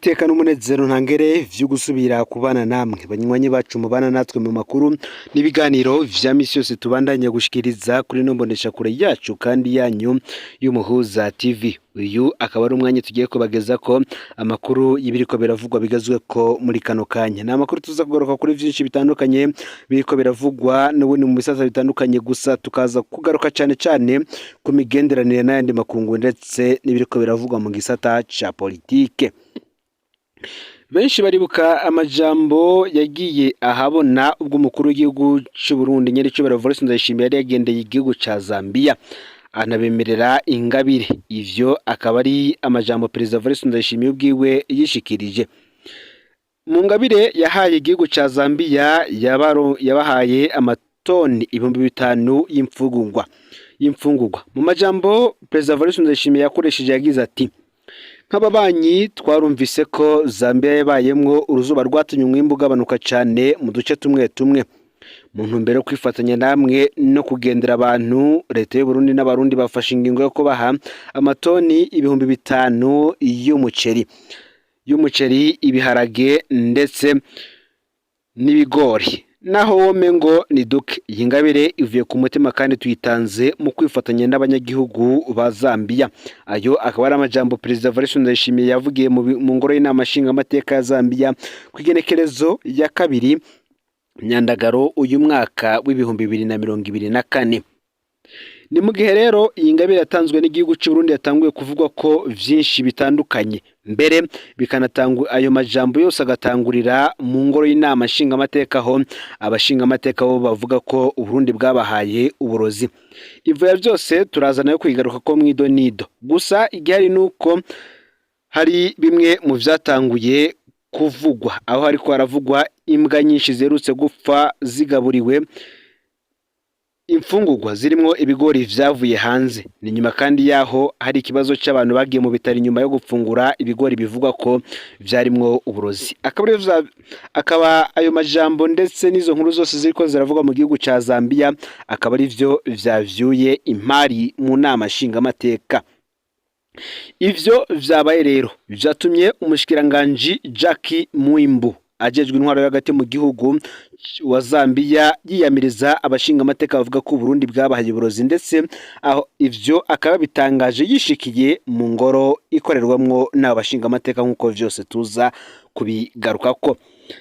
iteka n'umunezero ntangere vyo gusubira kubana namwe banywanyi bacu mubana natwe mu makuru n'ibiganiro vya misi yose tubandanya gushikiriza kuri nombonesha kure yacu kandi yanyu y'Umuhuza TV. Uyu akaba ari umwanya tugiye kubageza ko amakuru y'ibiriko biravugwa bigazwe ko muri kano kanya. Na makuru tuza kugaruka kuri vyinshi bitandukanye biriko biravugwa n'ubundi mu bisata bitandukanye, gusa tukaza kugaruka cyane ku migenderanire n'ayandi makungu ndetse n'ibiriko biravugwa mu gisata ca politike. Benshi baribuka amajambo yagiye ahabona ubwo umukuru w'igihugu cy'u Burundi Nyiricyo Evariste Ndayishimiye yari yagendeye igihugu ca Zambia anabemerera ingabire. Ivyo akaba ari amajambo Perezida Evariste Ndayishimiye ubwiwe yishikirije. Mu ngabire yahaye igihugu ca Zambia yabahaye amatoni 5,000 y'imfungurwa. Mu majambo Perezida Evariste Ndayishimiye yakoresheje yagize ati: nk'ababanyi twarumvise ko Zambia yabayemwo uruzuba rwatumye umwimbu ugabanuka cyane mu duce tumwe mu ntumbero yo kwifatanya namwe no kugendera abantu. Leta y'u Burundi n'abarundi bafashe ingingo yo kubaha amatoni 5,000 y'umuceri, ibiharage ndetse n'ibigori. Naho wome ngo ni duke. Iyi ngabire ivuye ku mutima kandi tuyitanze mu kwifatanya n'abanyagihugu ba Zambia. Ayo akaba ari amajambo Perezida Evariste Ndayishimiye yavugiye mu ngoro y'inama nshingamateka ya Zambia ku igenekerezo ya 2 Myandagaro uyu mwaka w'2024. Ni mu gihe rero iyi ngabire yatanzwe n'igihugu cy'u Burundi yatanguye kuvugwa ko vyinshi bitandukanye, mbere bikanatangwa ayo majambo yose agatangurira mu ngoro y'inama nshingamateka aho abashingamateka bo bavuga ko Uburundi bwabahaye uburozi. Ivuye byose turazana yo kwigaruka ko mwidonido, gusa igihari nuko hari bimwe mu vyatanguye kuvugwa aho hariko haravugwa imbwa nyinshi zerutse gupfa zigaburiwe imfungurwa zirimo ibigori vyavuye hanze. Ni nyuma kandi yaho hari ikibazo cy'abantu bagiye mu bitari nyuma yo gupfungura ibigori bivugwa ko vyarimwo uburozi. Akaba ayo majambo ndetse n'izo nkuru zose ziriko ziravugwa mu gihugu ca Zambia akaba ari vyo vyavyuye impari mu nama nshingamateka. Ivyo vyabaye rero vyatumye umushikiranganji Jackie Mwimbu ajejwe intwaro y'agati mu gihugu wa Zambia yiyamiriza abashingamateka bavuga ko Burundi bwabahaye uburozi, ndetse aho ivyo akaba bitangaje yishikiye mu ngoro ikorerwamwo n'abashingamateka nk'uko vyose tuza kubigarukako.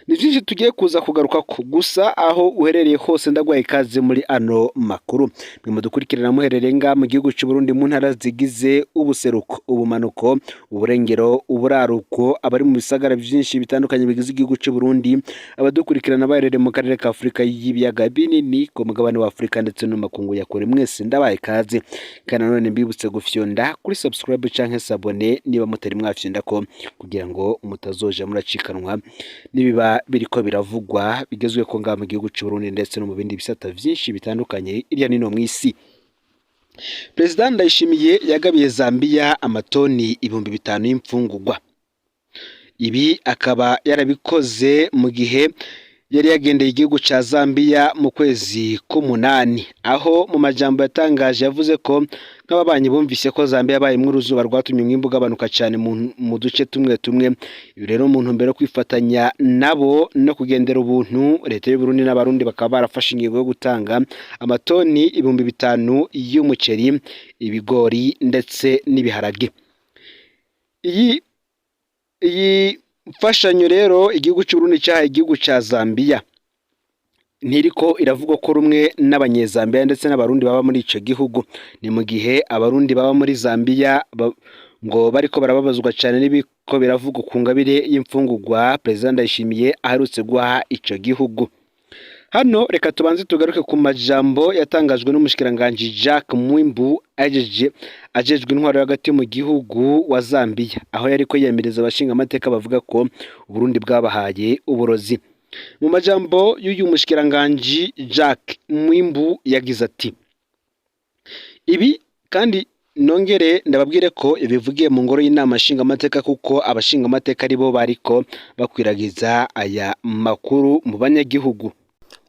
Ni vyinshi tugiye kuza kugarukako, gusa aho uherereye hose ndagwaye ikaze muri ano makuru. Mwe mudukurikirana muherereye nga mu gihugu cy'u Burundi mu ntara zigize ubuseruko, ubumanuko, uburengero, uburaruko, abari mu bisagara vyinshi bitandukanye bigize igihugu cy'u Burundi, abadukurikirana baherereye mu karere ka Afrika y'ibiyaga binini ku mugabane wa Afrika ndetse no makungu ya kure, mwese ndabaye ikaze. Kana none mbibutse gufyonda kuri subscribe canke s'abone niba mutari mwafyonda ko kugira ngo mutazoja muracikanwa nibiba biriko biravugwa bigezwe ko nga mu gihugu cy'u Burundi ndetse no mu bindi bisata vyinshi bitandukanye irya nino mw'isi. Perezida Ndayishimiye yagabiye Zambia amatoni 5,000 y'imfungurwa. Ibi akaba yarabikoze mu gihe yari yagendeye igihugu ca Zambia mu kwezi k'umunani, aho mu majambo yatangaje yavuze ko nk'ababanyi bumvise ko Zambia yabaye mu ruzuba rwatumye umwimbu ugabanuka cyane mu duce tumwe. Ibi rero mu ntumbero yo kwifatanya nabo no kugendera ubuntu, leta y'u Burundi n'abarundi bakaba barafashe ingingo yo gutanga amatoni 5,000 y'umuceri, ibigori ndetse n'ibiharage. Iyi mfashanyo rero igihugu cy'u Burundi cyahaye igihugu ca Zambia ntiriko iravugwa ko rumwe n'abanyezambia ndetse n'abarundi baba muri ico gihugu. Ni mu gihe abarundi baba muri Zambia ngo bariko barababazwa cyane n'ibiko biravugwa ku ngabire y'imfungurwa Perezida Ndayishimiye aherutse guha ico gihugu. Hano reka tubanze tugaruke ku majambo yatangajwe n'umushikiranganji Jacques Mwimbu ajejwe intwaro y'agati mu gihugu wa Zambia, aho yariko yiyamiriza abashingamateka bavuga ko Burundi bwabahaye uburozi. Mu majambo y'uyu mushikiranganji Jacques Mwimbu yagize ati: ibi kandi nongere ndababwire ko ibivugiye mu ngoro y'inama nshingamateka kuko abashingamateka aribo bariko bakwiragiza aya makuru mu banyagihugu.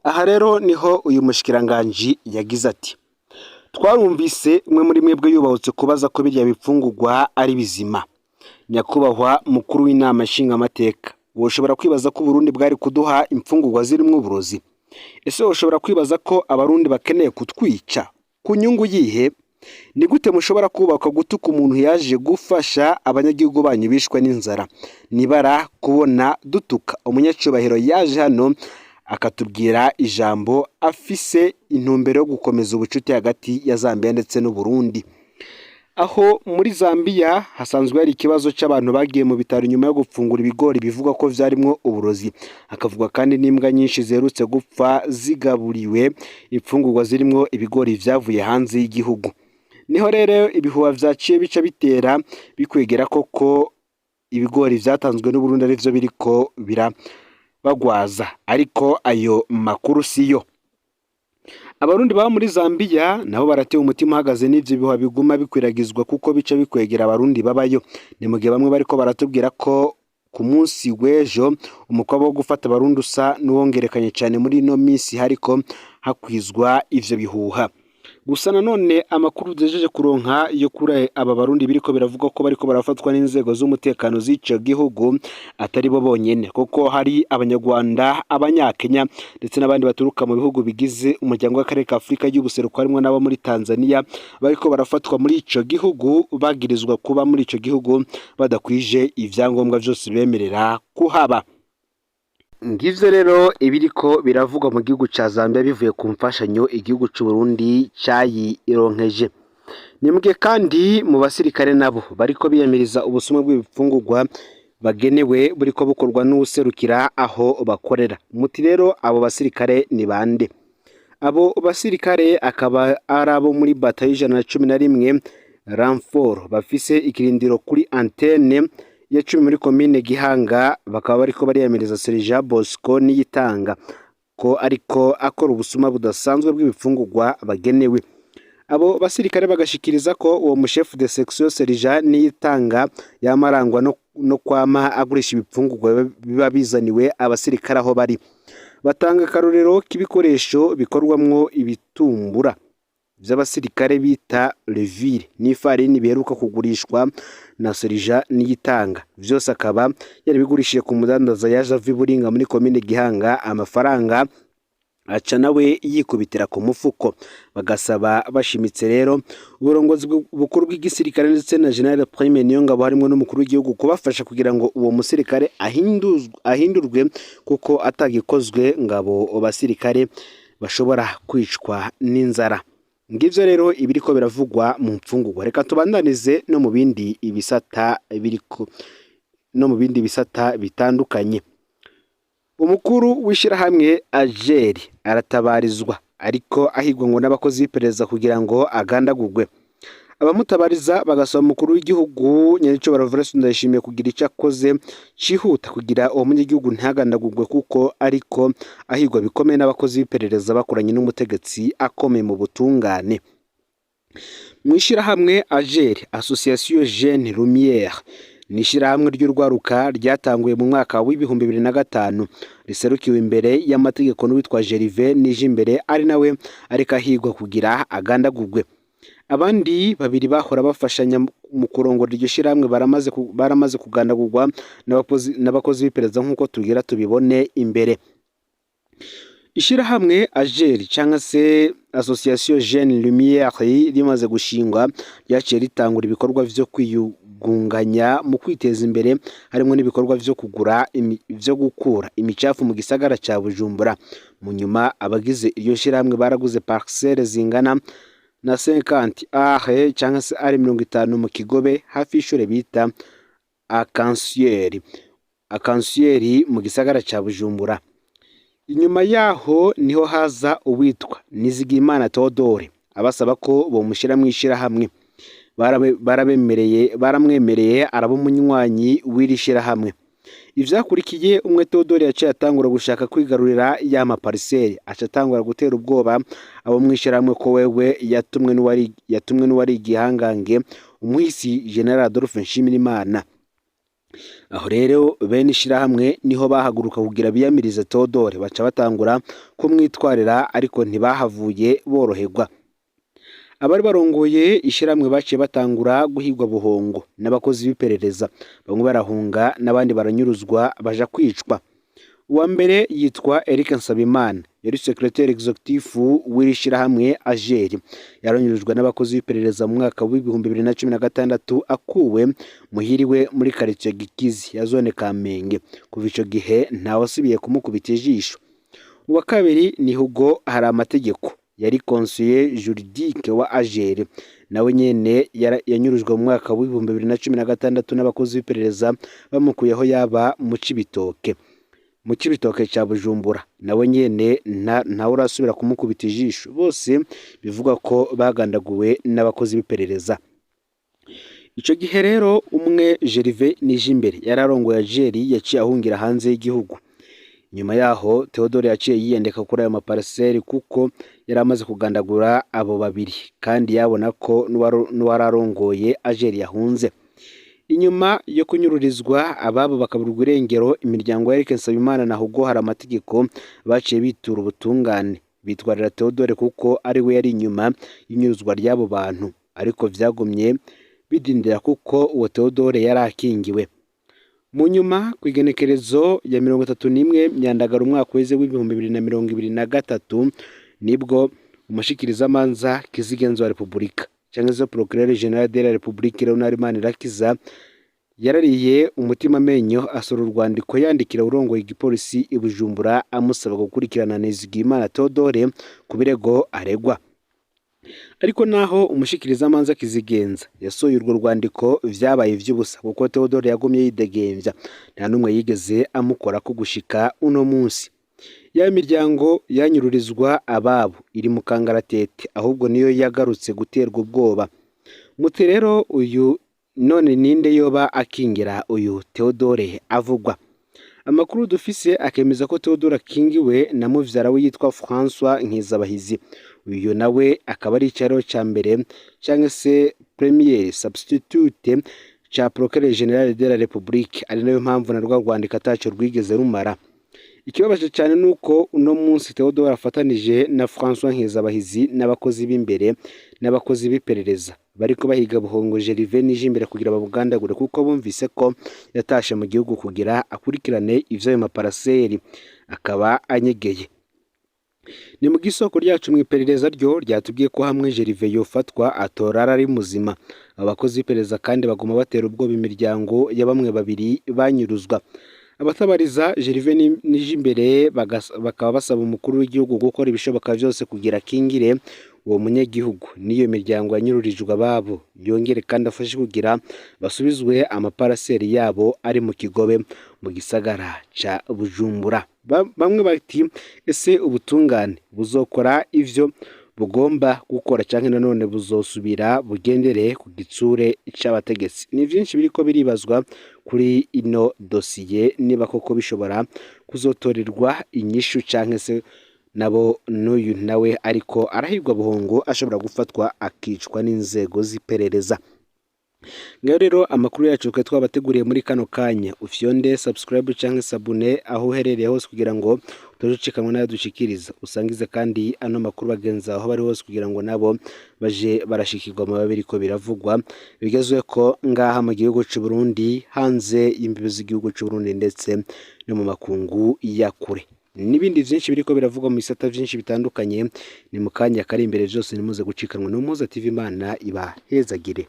Aha rero niho uyu mushikiranganji yagize ati: twarumvise umwe muri mwebwe yubahutse kubaza ko birya bipfungurwa ari bizima. nyakubahwa mukuru w'inama nshingamateka, woshobora kwibaza ko Burundi bwari kuduha imfungurwa zirimo uburozi? Ese woshobora kwibaza ko abarundi bakeneye kutwica ku nyungu yihe? Ni gute mushobora kubaka gutuka umuntu yaje gufasha abanyagihugu banyu bishwe n'inzara? Nibara kubona dutuka umunyacubahiro yaje hano akatubwira ijambo afise intumbero yo gukomeza ubucuti hagati ya Zambia ndetse n'u Burundi. Aho muri Zambia hasanzwe hari ikibazo cy'abantu bagiye mu bitaro nyuma yo gufungura ibigori bivuga ko vyarimwo uburozi. Hakavugwa kandi n'imbwa nyinshi zerutse gupfa zigaburiwe imfungurwa zirimwo ibigori vyavuye hanze y'igihugu. Niho rero ibihuha vyaciye bica bitera bikwegera koko ibigori vyatanzwe n'u Burundi arivyo biriko birabagwaza, ariko ayo makuru siyo. Abarundi baba muri Zambia nabo baratewe umutima uhagaze n'ivyo bihuha biguma bikwiragizwa kuko bica bikwegera abarundi babayo. Ni mu gihe bamwe bariko baratubwira ko ku munsi w'ejo umukwabu wo gufata abarundi usa n'uwongerekanye cyane muri ino minsi hariko hakwizwa ivyo bihuha. Gusa nanone amakuru duhejeje kuronka yo kuri aba barundi biriko biravuga ko bariko barafatwa n'inzego z'umutekano z'ico gihugu atari bo bonyene, kuko hari abanyarwanda, abanyakenya ndetse n'abandi baturuka mu bihugu bigize umuryango w'akarere ka Afurika y'ubuseruko harimo n'abo muri Tanzania bariko barafatwa muri ico gihugu bagirizwa kuba muri ico gihugu badakwije ivyangombwa vyose bemerera kuhaba. Ngivyo rero ibiriko biravugwa mu gihugu ca Zambia bivuye ku mfashanyo igihugu c'u Burundi cayironkeje. Nimbwe kandi mu basirikare nabo bariko biyamiriza ubusumwa bw'ibifungurwa bagenewe buriko bukorwa n'userukira aho bakorera. Muti rero abo basirikare ni bande? Abo basirikare akaba ari abo muri batayo 111 Ramfort bafise ikirindiro kuri antenne ya 10 muri komine Gihanga, bakaba bariko bariyamiriza Serija Bosco Niyitanga ko ariko akora ubusuma budasanzwe bw'ibifungurwa bagenewe. Abo basirikare bagashikiriza ko uwo muchef de section Serija Niyitanga yamarangwa no kwama agurisha ibifungurwa biba bizaniwe abasirikare aho bari. Batanga karorero k'ibikoresho bikorwamwo ibitumbura vy'abasirikare bita levire n'ifarini biheruka kugurishwa na Serija Niyitanga. Vyose akaba yari bigurishije ku mudandaza yaje avi Buringa muri komine Gihanga, amafaranga aca nawe yikubitira ku mufuko. Bagasaba bashimitse rero uburongozi bukuru bw'igisirikare ndetse na General Prime Niyongabo harimo n'umukuru w'igihugu kubafasha kugira ngo uwo musirikare ahindurwe kuko atagikozwe ngabo basirikare bashobora kwicwa n'inzara. Ngivyo rero ibiriko biravugwa mu mfungurwa. Reka tubandanize no mu bindi bisata bitandukanye. Umukuru w'ishirahamwe Ajeri aratabarizwa ariko ahigwa ngo n'abakozi b'iperereza kugira ngo agandagurwe. Abamutabariza bagasaba umukuru w'igihugu Nyirico Valens Ndayishimiye kugira icyo akoze cihuta kugira uwo munyagihugu ntagandagurwe kuko ariko ahigwa bikomeye n'abakozi b'iperereza bakoranye n'umutegetsi akomeye mu butungane. Mwishirahamwe Ajeri Association Jeune Lumière nishirahamwe ry'urwaruka ryatanguye mu mwaka w'ibihumbi 2005 riserukiwe imbere y'amategeko n'uwitwa Jerive nije imbere ari nawe ariko ahigwa kugira agandagurwe. Abandi babiri bahora bafashanya mu kurongora iryo shirahamwe baramaze kugandagurwa n'abakozi b'iperereza nk'uko tugira tubibone imbere. Ishirahamwe Ajeri cyangwa se Association Jeune Lumière rimaze gushingwa ryaciye ritangura ibikorwa vyo kwiyugunganya mu kwiteza imbere harimo n'ibikorwa vyo gukura imicafu mu gisagara ca Bujumbura. Mu nyuma abagize iryo shirahamwe baraguze parcelle zingana na 50 are cyangwa se ari 50 mu Kigobe hafi y'ishure bita Akansiyeri mu gisagara ca Bujumbura. Inyuma yaho niho haza uwitwa Nizigimana Theodore abasaba ko bomushira mu ishirahamwe. Baramwemereye araba umunywanyi w'iri shirahamwe. Ivyakurikiye umwe Theodore yaciye atangura gushaka kwigarurira ya mapariseri, aca atangura gutera ubwoba abo mwishirahamwe ko wewe yatumwe n'uwari igihangange umuhisi General Adolphe Nshimirimana. Aho rero bene ishirahamwe niho bahaguruka kugira biyamirize Theodore, baca batangura kumwitwarira ariko ntibahavuye boroherwa. abari barongoye ishiramwe baciye batangura guhigwa buhongo n'abakozi b'iperereza, bamwe barahunga n'abandi baranyuruzwa baja kwicwa. Uwa mbere yitwa Eric Nsabimana, yari secrétaire executif w'iri shirahamwe AGER, yaranyurujwe n'abakozi b'iperereza mu mwaka w'ibihumbi 2016 akuwe muhiriwe muri quartier Gikizi ya zone Kamenge. Kuva ico gihe ntawasubiye kumukubita ijisho. Uwa kabiri ni Hugo Haramategeko, yari conseiller juridique wa AGER, nawe nyene yanyurujwe mu mwaka w'ibihumbi 2016 n'abakozi b'iperereza bamukuyeho yaba mu Cibitoke ca Bujumbura, nawe nyene ntawe urasubira kumukubita ijisho. Bose bivuga ko bagandaguwe n'abakozi b'iperereza. Ico gihe rero umwe Gervais Nijimbere yararongoye AGER yaciye ahungira hanze y'igihugu. Nyuma yaho Theodore yaciye yiyendeka kuri ayo maparcelle kuko yari amaze kugandagura abo babiri kandi yabona ko n'uwararongoye AGER yahunze. Inyuma yo kunyururizwa ababo bakaburwa irengero, imiryango ya Eric Nsabimana na Hugo Haramategeko baciye bitura ubutungane bitwarira Theodore kuko ari we yari inyuma y'inyuruzwa ry'abo bantu, ariko vyagumye bidindira kuko uwo Theodore yari akingiwe. Mu nyuma kwigenekerezo ya 31 Myandagaro umwaka weze w'ibihumbi 2023 nibwo umushikiriza manza kizigenzo wa Republika cyangwa Procureur General de la République Leonard Manirakiza yarariye umutima menyo asura urwandiko yandikira urongoye igipolisi i Bujumbura amusaba gukurikirana Nizigimana Theodore ku birego aregwa. Ariko naho umushikiriza manza kizigenza yasohoye urwo rwandiko vyabaye ivy'ubusa kuko Theodore yagumye yidegemvya, nta numwe yigeze amukora ko gushika uno munsi. Ya miryango yanyururizwa ababo iri mu kangaratete, ahubwo niyo yagarutse guterwa ubwoba. Muti rero uyu none ninde yoba akingira uyu Theodore avugwa? Amakuru dufise akemeza ko Theodore akingiwe na muvyara we yitwa François Nkizabahizi. Uyu nawe akaba ari icaro ca mbere cyangwa se premier substitute ca Procureur General de la République, ari nayo mpamvu na rwandika ataco rwigeze rumara. Ikibabaje cyane nuko uno munsi Theodore afatanije na François Nkizabahizi n'abakozi b'imbere n'abakozi b'iperereza bariko bahiga buhongo Gervais Nijimbere kugira babugandagure kuko bumvise ko yatashe mu gihugu kugira akurikirane ivyo ayo maparaseri akaba anyegeye. Ni mu gisoko ryacu mu iperereza ryo ryatubwiye ko hamwe Gervais yofatwa atorara ari muzima. Abakozi b'iperereza kandi baguma batera ubwoba imiryango ya bamwe babiri banyuruzwa. Abatabariza Gervais Nijimbere bakaba basaba umukuru w'igihugu gukora ibishoboka byose kugira kingire uwo munyagihugu niyo miryango yanyururijwe ababo, yongere kandi afashe kugira basubizwe amaparaseri yabo ari mu Kigobe mu gisagara ca Bujumbura. Bamwe bati ese ubutungane buzokora ivyo bugomba gukora canke nanone buzosubira bugendere ku gitsure c'abategetsi? Ni vyinshi biriko biribazwa kuri ino dosiye, niba koko bishobora kuzotorerwa inyishu canke se nabo n'uyu nawe ariko arahirwa buhongo ashobora gufatwa akicwa n'inzego z'iperereza. Ngaho rero amakuru yacu twe twabateguriye muri kano kanya, ufyonde subscribe canke sabune aho uherereye hose kugira ngo utojucikanwa nayo dushikiriza, usangize kandi ano makuru bagenza aho bari hose kugira ngo nabo baje barashikirwa mu babiriko biravugwa bigezwe ko ngaha mu gihugu cy'u Burundi, hanze y'imbibe z'igihugu cy'u Burundi ndetse no mu makungu ya kure. N'ibindi vyinshi biriko biravugwa mu bisata vyinshi bitandukanye, ni mu kanya kari imbere byose nimuze gucikanwa n'Umuhoza TV. Imana iba hezagire.